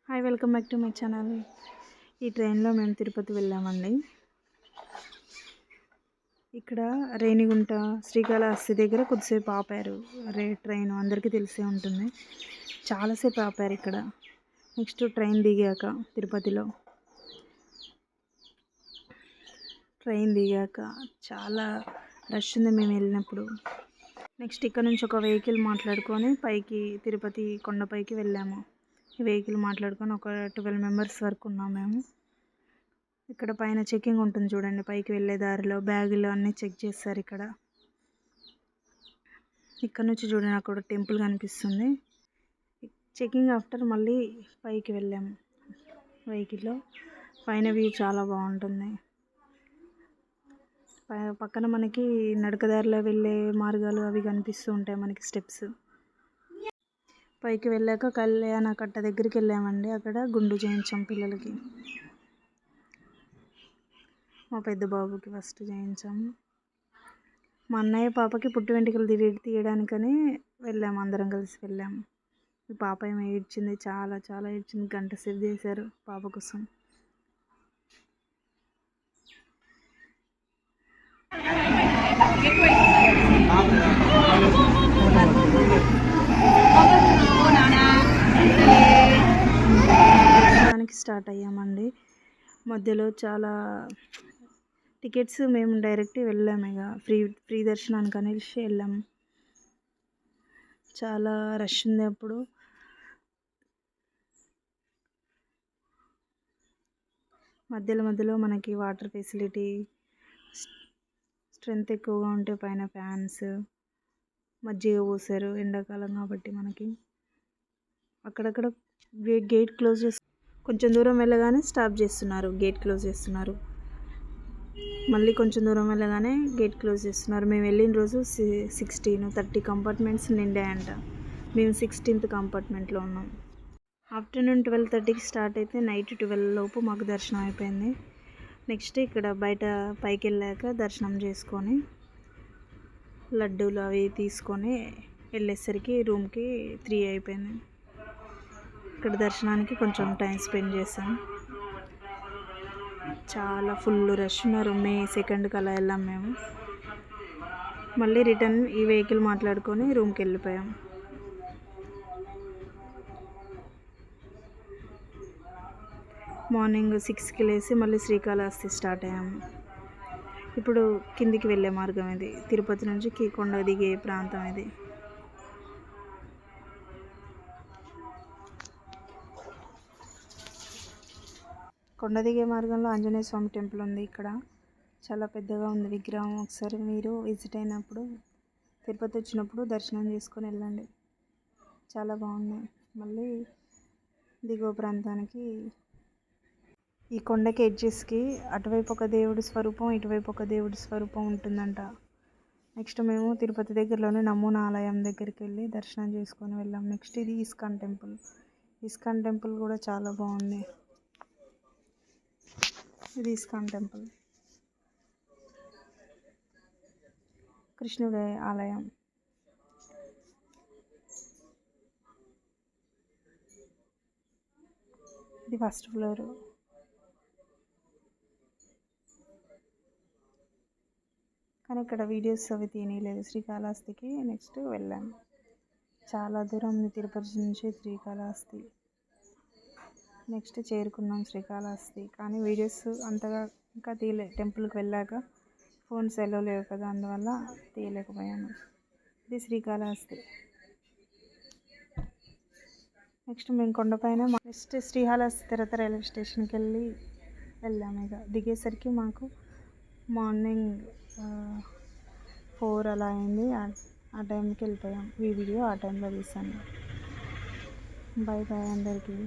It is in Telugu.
Hi, welcome back to my channel. ఈ ట్రైన్లో మేము తిరుపతి వెళ్ళామండి. ఇక్కడ రేణిగుంట శ్రీకాళహస్తి దగ్గర కొద్దిసేపు ఆపారు. ట్రైన్ అందరికీ తెలిసే ఉంటుంది. చాలాసేపు ఆపారు ఇక్కడ. నెక్స్ట్ ట్రైన్ దిగాక ట్రైన్ దిగాక చాలా రష్ ఉంది మేము వెళ్ళినప్పుడు. నెక్స్ట్ ఇక్కడ నుంచి ఒక వెహికల్ మాట్లాడుకొని పైకి తిరుపతి కొండపైకి వెళ్ళాము. వెహికల్ మాట్లాడుకొని ఒక 12 మెంబర్స్ వరకు ఉన్నాం మేము. ఇక్కడ పైన చెకింగ్ ఉంటుంది చూడండి, పైకి వెళ్ళే దారిలో బ్యాగులు అన్నీ చెక్ చేస్తారు ఇక్కడ నుంచి చూడండి, అక్కడ టెంపుల్ కనిపిస్తుంది. చెకింగ్ ఆఫ్టర్ మళ్ళీ పైకి వెళ్ళాము వెహికల్లో. పైన వ్యూ చాలా బాగుంటుంది. పక్కన మనకి నడకదారిలో వెళ్ళే మార్గాలు అవి కనిపిస్తూ ఉంటాయి మనకి, స్టెప్స్. పైకి వెళ్ళాక కళ్యాణ కట్ట దగ్గరికి వెళ్ళామండి. అక్కడ గుండు చేయించాం పిల్లలకి. మా పెద్ద బాబుకి ఫస్ట్ చేయించాము. మా అన్నయ్య పాపకి పుట్టి వెంట్రుకలు తీయడానికని వెళ్ళాము, అందరం కలిసి వెళ్ళాము. ఈ పాప ఏమో ఏడ్చింది, చాలా చాలా ఏడ్చింది. గంట సేపు చేశారు పాప కోసం. స్టార్ట్ అయ్యామండి. మధ్యలో చాలా టికెట్స్ మేము డైరెక్ట్ వెళ్ళాము, ఇక ఫ్రీ దర్శనానికి అనేసి వెళ్ళాము. చాలా రష్ ఉంది అప్పుడు. మధ్యలో మనకి వాటర్ ఫెసిలిటీ, స్ట్రెంత్ ఎక్కువగా ఉంటే పైన ఫ్యాన్స్, మజ్జిగ పోసారు ఎండాకాలం కాబట్టి మనకి. అక్కడక్కడ గేట్ క్లోజ్ చేసి కొంచెం దూరం వెళ్ళగానే స్టాప్ చేస్తున్నారు, గేట్ క్లోజ్ చేస్తున్నారు. మళ్ళీ కొంచెం దూరం వెళ్ళగానే గేట్ క్లోజ్ చేస్తున్నారు. మేము వెళ్ళిన రోజు 30 కంపార్ట్మెంట్స్ నిండాయంట. మేము 16th కంపార్ట్మెంట్లో ఉన్నాం. ఆఫ్టర్నూన్ 12:30కి స్టార్ట్ అయితే నైట్ 12 లోపు మాకు దర్శనం అయిపోయింది. నెక్స్ట్ ఇక్కడ బయట పైకి వెళ్ళాక దర్శనం చేసుకొని లడ్డూలు అవి తీసుకొని వెళ్ళేసరికి రూమ్కి 3 అయిపోయింది. ఇక్కడ దర్శనానికి కొంచెం టైం స్పెండ్ చేసాం. చాలా ఫుల్ రష్ ఉన్నారు. May 2కి అలా వెళ్ళాం మేము. మళ్ళీ రిటర్న్ ఈ వెహికల్ మాట్లాడుకొని రూమ్కి వెళ్ళిపోయాం. మార్నింగ్ 6కి లేచి మళ్ళీ శ్రీకాళహస్తి స్టార్ట్ అయ్యాము. ఇప్పుడు కిందికి వెళ్ళే మార్గం ఇది, తిరుపతి నుంచి కొండ దిగే ప్రాంతం ఇది. కొండ దిగే మార్గంలో ఆంజనేయ స్వామి టెంపుల్ ఉంది. ఇక్కడ చాలా పెద్దగా ఉంది విగ్రహం. ఒకసారి మీరు విజిట్ అయినప్పుడు, తిరుపతి వచ్చినప్పుడు దర్శనం చేసుకొని వెళ్ళండి, చాలా బాగుంది. మళ్ళీ దిగువ ప్రాంతానికి ఈ కొండకి ఎడ్జెస్కి అటువైపు ఒక దేవుడి స్వరూపం, ఇటువైపు ఒక దేవుడి స్వరూపం ఉంటుందంట. నెక్స్ట్ మేము తిరుపతి దగ్గరలోనే నమూనా ఆలయం దగ్గరికి వెళ్ళి దర్శనం చేసుకొని వెళ్ళాం. నెక్స్ట్ ఇది ఇస్కాన్ టెంపుల్. ఇస్కాన్ టెంపుల్ కూడా చాలా బాగుంది. ఇది ఇస్కాన్ టెంపుల్, కృష్ణుడి ఆలయం. ఇది ఫస్ట్ ఫ్లోర్. కానీ ఇక్కడ వీడియోస్ అవి తీయలేదు శ్రీకాళహస్తికి. నెక్స్ట్ వెళ్ళాము. చాలా దూరం ఉంది తిరుపతి నుంచి శ్రీకాళహస్తి. నెక్స్ట్ చేరుకున్నాం శ్రీకాళహస్తి. కానీ వీడియోస్ అంతగా ఇంకా టెంపుల్కి వెళ్ళాక ఫోన్స్ ఎల్లో లేవు కదా, అందువల్ల తీయలేకపోయాను. ఇది శ్రీకాళహస్తి. నెక్స్ట్ మేము కొండపైన నెక్స్ట్ శ్రీకాళహస్తి తర్వాత రైల్వే స్టేషన్కి వెళ్ళాము. ఇక దిగేసరికి మాకు మార్నింగ్ 4 అలా అయింది. ఆ టైంకి వెళ్ళిపోయాం. ఈ వీడియో ఆ టైంలో తీసాను. బాయ్ బాయ్ అందరికీ.